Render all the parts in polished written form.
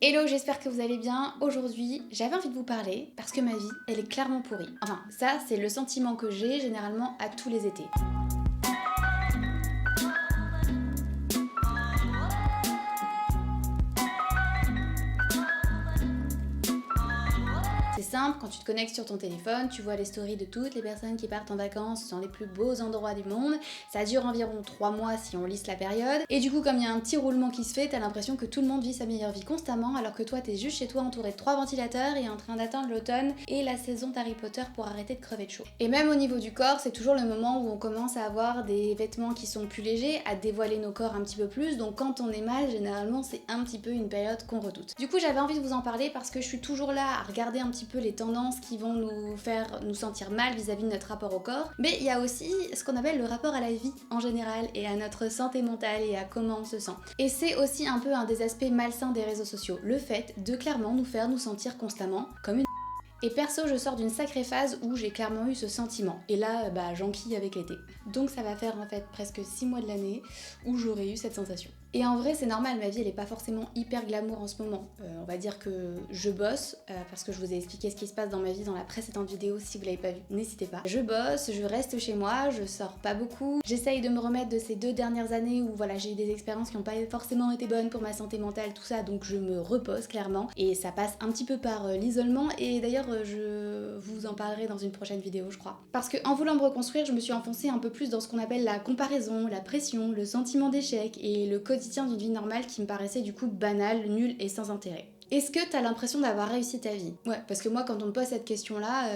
Hello, j'espère que vous allez bien. Aujourd'hui, j'avais envie de vous parler parce que ma vie, elle est clairement pourrie. Enfin, ça, c'est le sentiment que j'ai généralement à tous les étés. C'est simple, quand tu te connectes sur ton téléphone, tu vois les stories de toutes les personnes qui partent en vacances dans les plus beaux endroits du monde. Ça dure environ 3 mois si on lisse la période. Et du coup, comme il y a un petit roulement qui se fait, t'as l'impression que tout le monde vit sa meilleure vie constamment, alors que toi, t'es juste chez toi entouré de 3 ventilateurs et en train d'atteindre l'automne et la saison d'Harry Potter pour arrêter de crever de chaud. Et même au niveau du corps, c'est toujours le moment où on commence à avoir des vêtements qui sont plus légers, à dévoiler nos corps un petit peu plus. Donc quand on est mal, généralement, c'est un petit peu une période qu'on redoute. Du coup, j'avais envie de vous en parler parce que je suis toujours là à regarder un petit peu les tendances qui vont nous faire nous sentir mal vis-à-vis de notre rapport au corps, mais il y a aussi ce qu'on appelle le rapport à la vie en général et à notre santé mentale et à comment on se sent. Et c'est aussi un peu un des aspects malsains des réseaux sociaux, le fait de clairement nous faire nous sentir constamment comme une. Et perso, je sors d'une sacrée phase où j'ai clairement eu ce sentiment. Et là, j'enquille avec l'été. Donc ça va faire en fait presque 6 mois de l'année où j'aurais eu cette sensation. Et en vrai, c'est normal, ma vie elle est pas forcément hyper glamour en ce moment. On va dire que je bosse, parce que je vous ai expliqué ce qui se passe dans ma vie dans la précédente vidéo. Si vous l'avez pas vu, n'hésitez pas. Je bosse, je reste chez moi, je sors pas beaucoup. J'essaye de me remettre de ces 2 dernières années où voilà, j'ai eu des expériences qui n'ont pas forcément été bonnes pour ma santé mentale, tout ça, donc je me repose clairement. Et ça passe un petit peu par l'isolement. Et d'ailleurs, je vous en parlerai dans une prochaine vidéo, je crois. Parce que en voulant me reconstruire, je me suis enfoncée un peu plus dans ce qu'on appelle la comparaison, la pression, le sentiment d'échec et le quotidien d'une vie normale qui me paraissait du coup banal, nul et sans intérêt. Est-ce que t'as l'impression d'avoir réussi ta vie? Ouais, parce que moi quand on me pose cette question-là,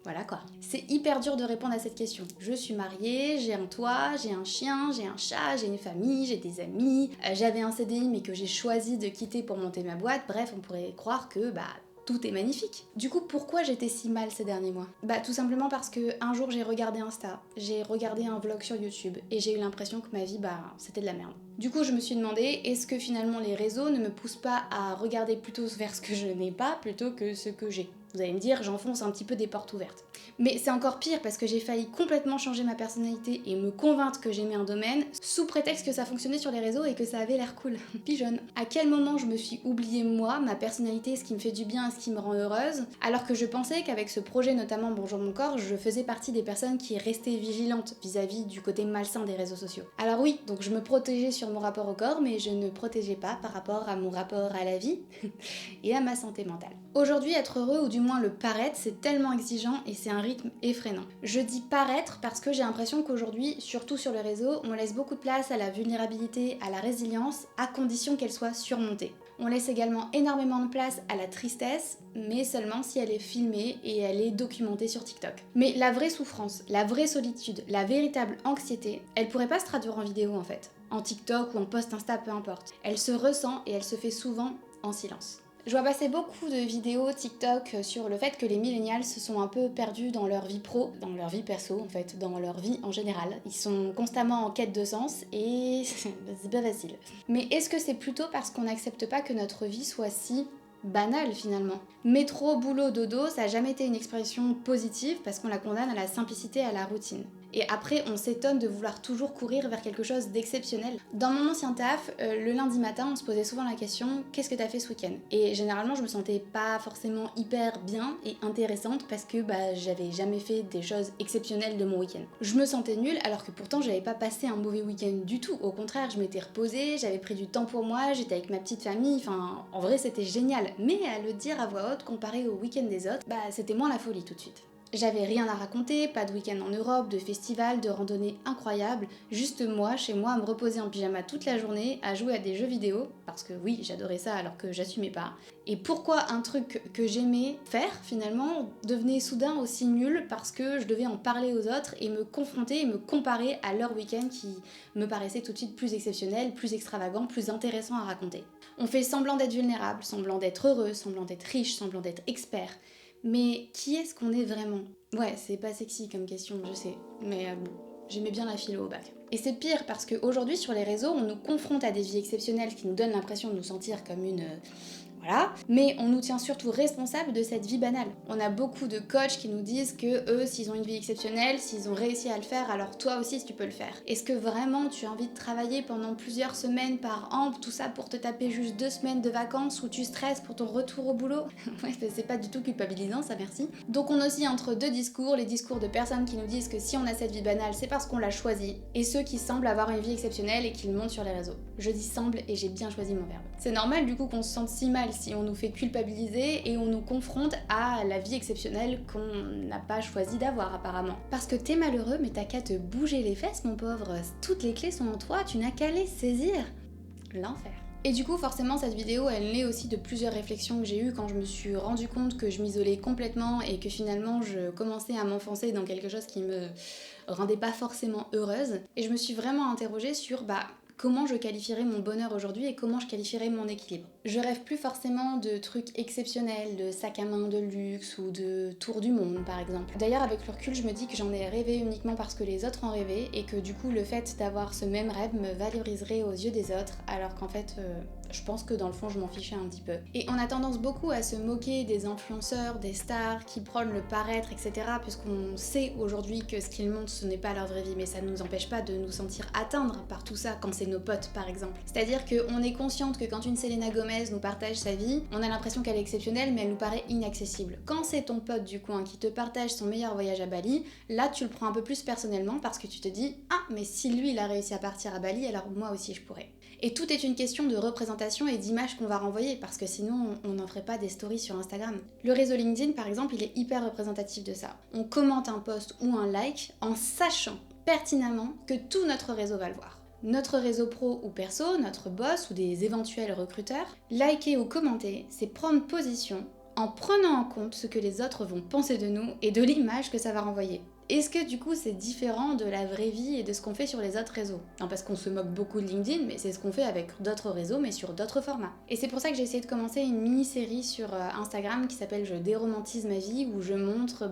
voilà quoi. C'est hyper dur de répondre à cette question. Je suis mariée, j'ai un toit, j'ai un chien, j'ai un chat, j'ai une famille, j'ai des amis, j'avais un CDI mais que j'ai choisi de quitter pour monter ma boîte, bref, on pourrait croire que tout est magnifique. Du coup, pourquoi j'étais si mal ces derniers mois? Tout simplement parce que un jour j'ai regardé Insta, j'ai regardé un vlog sur YouTube et j'ai eu l'impression que ma vie, c'était de la merde. Du coup, je me suis demandé, est-ce que finalement les réseaux ne me poussent pas à regarder plutôt vers ce que je n'ai pas plutôt que ce que j'ai? Vous allez me dire, j'enfonce un petit peu des portes ouvertes. Mais c'est encore pire parce que j'ai failli complètement changer ma personnalité et me convaincre que j'aimais un domaine sous prétexte que ça fonctionnait sur les réseaux et que ça avait l'air cool. Pigeonne. À quel moment je me suis oubliée moi, ma personnalité, ce qui me fait du bien et ce qui me rend heureuse, alors que je pensais qu'avec ce projet, notamment Bonjour mon corps, je faisais partie des personnes qui restaient vigilantes vis-à-vis du côté malsain des réseaux sociaux. Alors oui, donc je me protégeais sur mon rapport au corps, mais je ne protégeais pas par rapport à mon rapport à la vie et à ma santé mentale. Aujourd'hui, être heureux, ou du moins le paraître, c'est tellement exigeant et c'est un rythme effrénant. Je dis paraître parce que j'ai l'impression qu'aujourd'hui, surtout sur les réseaux, on laisse beaucoup de place à la vulnérabilité, à la résilience, à condition qu'elle soit surmontée. On laisse également énormément de place à la tristesse, mais seulement si elle est filmée et elle est documentée sur TikTok. Mais la vraie souffrance, la vraie solitude, la véritable anxiété, elle pourrait pas se traduire en vidéo en fait. En TikTok ou en post Insta, peu importe. Elle se ressent et elle se fait souvent en silence. Je vois passer beaucoup de vidéos TikTok sur le fait que les millennials se sont un peu perdus dans leur vie pro, dans leur vie perso en fait, dans leur vie en général. Ils sont constamment en quête de sens et c'est pas facile. Mais est-ce que c'est plutôt parce qu'on n'accepte pas que notre vie soit si banale finalement? Métro, boulot, dodo, ça a jamais été une expression positive parce qu'on la condamne à la simplicité et à la routine. Et après, on s'étonne de vouloir toujours courir vers quelque chose d'exceptionnel. Dans mon ancien taf, le lundi matin, on se posait souvent la question « Qu'est-ce que t'as fait ce week-end ?» Et généralement, je me sentais pas forcément hyper bien et intéressante parce que j'avais jamais fait des choses exceptionnelles de mon week-end. Je me sentais nulle alors que pourtant, j'avais pas passé un mauvais week-end du tout. Au contraire, je m'étais reposée, j'avais pris du temps pour moi, j'étais avec ma petite famille, enfin, en vrai, c'était génial. Mais à le dire à voix haute, comparé au week-end des autres, c'était moins la folie tout de suite. J'avais rien à raconter, pas de week-end en Europe, de festival, de randonnée incroyable, juste moi, chez moi, à me reposer en pyjama toute la journée, à jouer à des jeux vidéo, parce que oui, j'adorais ça alors que j'assumais pas. Et pourquoi un truc que j'aimais faire, finalement, devenait soudain aussi nul parce que je devais en parler aux autres et me confronter et me comparer à leur week-end qui me paraissait tout de suite plus exceptionnel, plus extravagant, plus intéressant à raconter. On fait semblant d'être vulnérable, semblant d'être heureux, semblant d'être riche, semblant d'être expert. Mais qui est-ce qu'on est vraiment? Ouais, c'est pas sexy comme question, je sais, mais j'aimais bien la philo au bac. Et c'est pire parce qu'aujourd'hui sur les réseaux, on nous confronte à des vies exceptionnelles qui nous donnent l'impression de nous sentir comme une voilà. Mais on nous tient surtout responsables de cette vie banale. On a beaucoup de coachs qui nous disent que eux, s'ils ont une vie exceptionnelle, s'ils ont réussi à le faire, alors toi aussi tu peux le faire. Est-ce que vraiment tu as envie de travailler pendant plusieurs semaines par an, tout ça pour te taper juste 2 semaines de vacances où tu stresses pour ton retour au boulot? Ouais, c'est pas du tout culpabilisant ça, merci. Donc on oscille entre deux discours, les discours de personnes qui nous disent que si on a cette vie banale, c'est parce qu'on l'a choisie, et ceux qui semblent avoir une vie exceptionnelle et qui le montrent sur les réseaux. Je dis semble et j'ai bien choisi mon verbe. C'est normal du coup qu'on se sente si mal si on nous fait culpabiliser et on nous confronte à la vie exceptionnelle qu'on n'a pas choisi d'avoir apparemment. Parce que t'es malheureux mais t'as qu'à te bouger les fesses mon pauvre, toutes les clés sont en toi, tu n'as qu'à les saisir. L'enfer. Et du coup, forcément, cette vidéo, elle naît aussi de plusieurs réflexions que j'ai eues quand je me suis rendu compte que je m'isolais complètement et que finalement, je commençais à m'enfoncer dans quelque chose qui me rendait pas forcément heureuse. Et je me suis vraiment interrogée sur, comment je qualifierais mon bonheur aujourd'hui et comment je qualifierais mon équilibre. Je rêve plus forcément de trucs exceptionnels, de sacs à main de luxe ou de tour du monde par exemple. D'ailleurs avec le recul je me dis que j'en ai rêvé uniquement parce que les autres en rêvaient et que du coup le fait d'avoir ce même rêve me valoriserait aux yeux des autres alors qu'en fait je pense que dans le fond je m'en fichais un petit peu. Et on a tendance beaucoup à se moquer des influenceurs, des stars qui prônent le paraître etc. puisqu'on sait aujourd'hui que ce qu'ils montrent ce n'est pas leur vraie vie mais ça ne nous empêche pas de nous sentir atteindre par tout ça quand c'est nos potes par exemple. C'est-à-dire qu'on est consciente que quand une Selena Gomez nous partage sa vie, on a l'impression qu'elle est exceptionnelle mais elle nous paraît inaccessible. Quand c'est ton pote du coin qui te partage son meilleur voyage à Bali, là tu le prends un peu plus personnellement parce que tu te dis « Ah mais si lui il a réussi à partir à Bali alors moi aussi je pourrais ». Et tout est une question de représentation et d'image qu'on va renvoyer parce que sinon on n'en ferait pas des stories sur Instagram. Le réseau LinkedIn par exemple il est hyper représentatif de ça. On commente un post ou un like en sachant pertinemment que tout notre réseau va le voir. Notre réseau pro ou perso, notre boss ou des éventuels recruteurs, liker ou commenter, c'est prendre position en prenant en compte ce que les autres vont penser de nous et de l'image que ça va renvoyer. Est-ce que du coup c'est différent de la vraie vie et de ce qu'on fait sur les autres réseaux? Non, parce qu'on se moque beaucoup de LinkedIn, mais c'est ce qu'on fait avec d'autres réseaux, mais sur d'autres formats. Et c'est pour ça que j'ai essayé de commencer une mini-série sur Instagram qui s'appelle Je déromantise ma vie, où je montre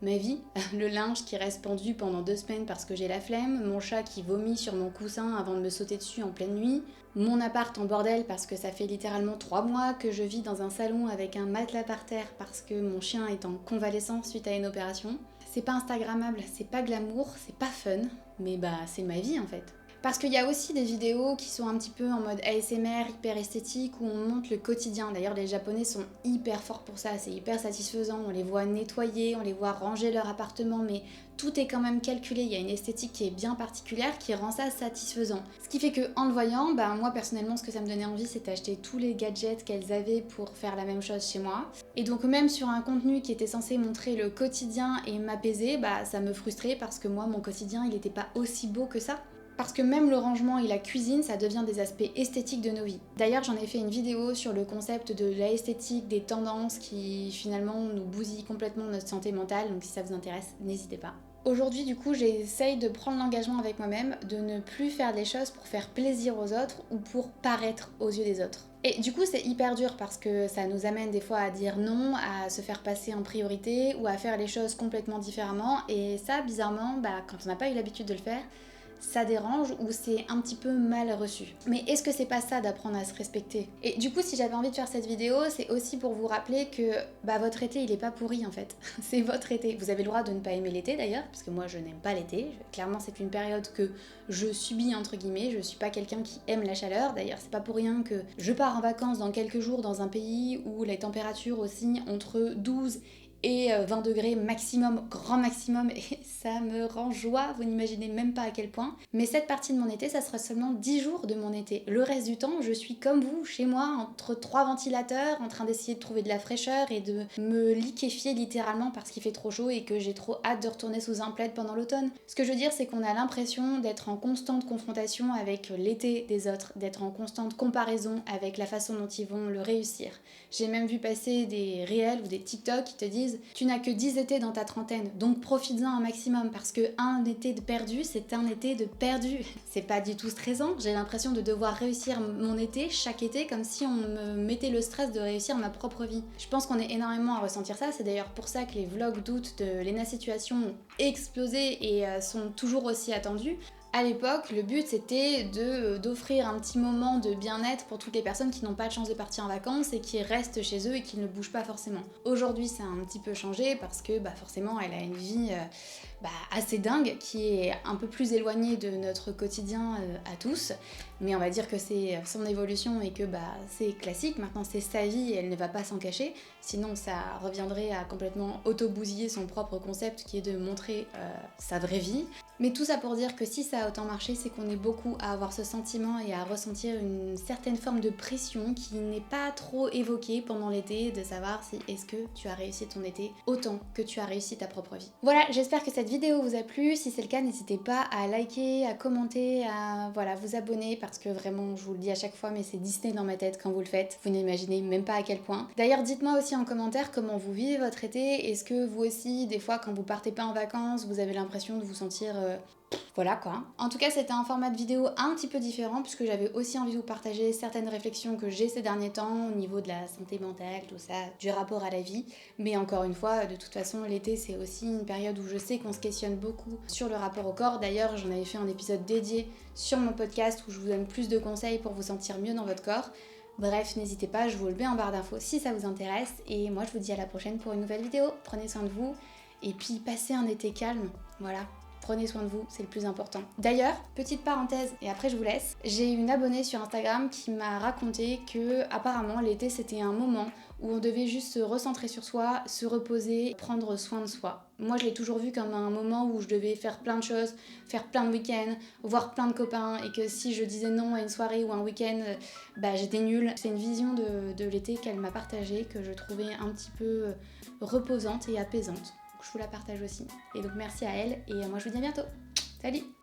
ma vie, le linge qui reste pendu pendant 2 semaines parce que j'ai la flemme, mon chat qui vomit sur mon coussin avant de me sauter dessus en pleine nuit, mon appart en bordel parce que ça fait littéralement 3 mois que je vis dans un salon avec un matelas par terre parce que mon chien est en convalescence suite à une opération. C'est pas instagrammable, c'est pas glamour, c'est pas fun, mais c'est ma vie en fait. Parce qu'il y a aussi des vidéos qui sont un petit peu en mode ASMR, hyper esthétique, où on montre le quotidien. D'ailleurs, les Japonais sont hyper forts pour ça, c'est hyper satisfaisant. On les voit nettoyer, on les voit ranger leur appartement, mais tout est quand même calculé. Il y a une esthétique qui est bien particulière qui rend ça satisfaisant. Ce qui fait que en le voyant, moi personnellement, ce que ça me donnait envie, c'est d'acheter tous les gadgets qu'elles avaient pour faire la même chose chez moi. Et donc même sur un contenu qui était censé montrer le quotidien et m'apaiser, ça me frustrait parce que moi, mon quotidien, il n'était pas aussi beau que ça. Parce que même le rangement et la cuisine, ça devient des aspects esthétiques de nos vies. D'ailleurs, j'en ai fait une vidéo sur le concept de la esthétique, des tendances qui finalement nous bousillent complètement notre santé mentale, donc si ça vous intéresse, n'hésitez pas. Aujourd'hui, du coup, j'essaye de prendre l'engagement avec moi-même de ne plus faire des choses pour faire plaisir aux autres ou pour paraître aux yeux des autres. Et du coup, c'est hyper dur parce que ça nous amène des fois à dire non, à se faire passer en priorité ou à faire les choses complètement différemment. Et ça, bizarrement, quand on n'a pas eu l'habitude de le faire, ça dérange ou c'est un petit peu mal reçu. Mais est-ce que c'est pas ça d'apprendre à se respecter? Et du coup, si j'avais envie de faire cette vidéo, c'est aussi pour vous rappeler que votre été, il est pas pourri en fait. C'est votre été. Vous avez le droit de ne pas aimer l'été d'ailleurs, parce que moi je n'aime pas l'été. Clairement, c'est une période que je subis entre guillemets. Je suis pas quelqu'un qui aime la chaleur. D'ailleurs, c'est pas pour rien que je pars en vacances dans quelques jours dans un pays où les températures oscillent entre 12 et 20 degrés maximum, grand maximum, et ça me rend joie, vous n'imaginez même pas à quel point. Mais cette partie de mon été, ça sera seulement 10 jours de mon été. Le reste du temps, je suis comme vous, chez moi, entre 3 ventilateurs, en train d'essayer de trouver de la fraîcheur et de me liquéfier littéralement parce qu'il fait trop chaud et que j'ai trop hâte de retourner sous un plaid pendant l'automne. Ce que je veux dire, c'est qu'on a l'impression d'être en constante confrontation avec l'été des autres, d'être en constante comparaison avec la façon dont ils vont le réussir. J'ai même vu passer des réels ou des TikTok qui te disent tu n'as que 10 étés dans ta trentaine, donc profites-en un maximum parce que un été de perdu, c'est un été de perdu. C'est pas du tout stressant, j'ai l'impression de devoir réussir mon été chaque été comme si on me mettait le stress de réussir ma propre vie. Je pense qu'on est énormément à ressentir ça, c'est d'ailleurs pour ça que les vlogs d'août de Lena Situation ont explosé et sont toujours aussi attendus. À l'époque, le but c'était d'offrir un petit moment de bien-être pour toutes les personnes qui n'ont pas de chance de partir en vacances et qui restent chez eux et qui ne bougent pas forcément. Aujourd'hui, ça a un petit peu changé parce que forcément, elle a une vie assez dingue qui est un peu plus éloignée de notre quotidien à tous. Mais on va dire que c'est son évolution et que c'est classique. Maintenant, c'est sa vie et elle ne va pas s'en cacher. Sinon, ça reviendrait à complètement auto-bousiller son propre concept qui est de montrer sa vraie vie. Mais tout ça pour dire que si ça a autant marché, c'est qu'on est beaucoup à avoir ce sentiment et à ressentir une certaine forme de pression qui n'est pas trop évoquée pendant l'été, de savoir si est-ce que tu as réussi ton été autant que tu as réussi ta propre vie. Voilà, j'espère que cette vidéo vous a plu. Si c'est le cas, n'hésitez pas à liker, à commenter, à vous abonner parce que vraiment, je vous le dis à chaque fois, mais c'est Disney dans ma tête quand vous le faites. Vous n'imaginez même pas à quel point. D'ailleurs, dites-moi aussi en commentaire comment vous vivez votre été. Est-ce que vous aussi, des fois, quand vous partez pas en vacances, vous avez l'impression de vous sentir voilà quoi. En tout cas, c'était un format de vidéo un petit peu différent puisque j'avais aussi envie de vous partager certaines réflexions que j'ai ces derniers temps au niveau de la santé mentale, tout ça, du rapport à la vie. Mais encore une fois, de toute façon, l'été, c'est aussi une période où je sais qu'on se questionne beaucoup sur le rapport au corps. D'ailleurs, j'en avais fait un épisode dédié sur mon podcast où je vous donne plus de conseils pour vous sentir mieux dans votre corps. Bref, n'hésitez pas, je vous le mets en barre d'infos si ça vous intéresse. Et moi, je vous dis à la prochaine pour une nouvelle vidéo. Prenez soin de vous et puis passez un été calme. Voilà. Prenez soin de vous, c'est le plus important. D'ailleurs, petite parenthèse, et après je vous laisse, j'ai une abonnée sur Instagram qui m'a raconté que apparemment l'été c'était un moment où on devait juste se recentrer sur soi, se reposer, prendre soin de soi. Moi je l'ai toujours vu comme un moment où je devais faire plein de choses, faire plein de week-ends, voir plein de copains, et que si je disais non à une soirée ou un week-end, j'étais nulle. C'est une vision de l'été qu'elle m'a partagée, que je trouvais un petit peu reposante et apaisante. Je vous la partage aussi. Et donc merci à elle et moi je vous dis à bientôt. Salut!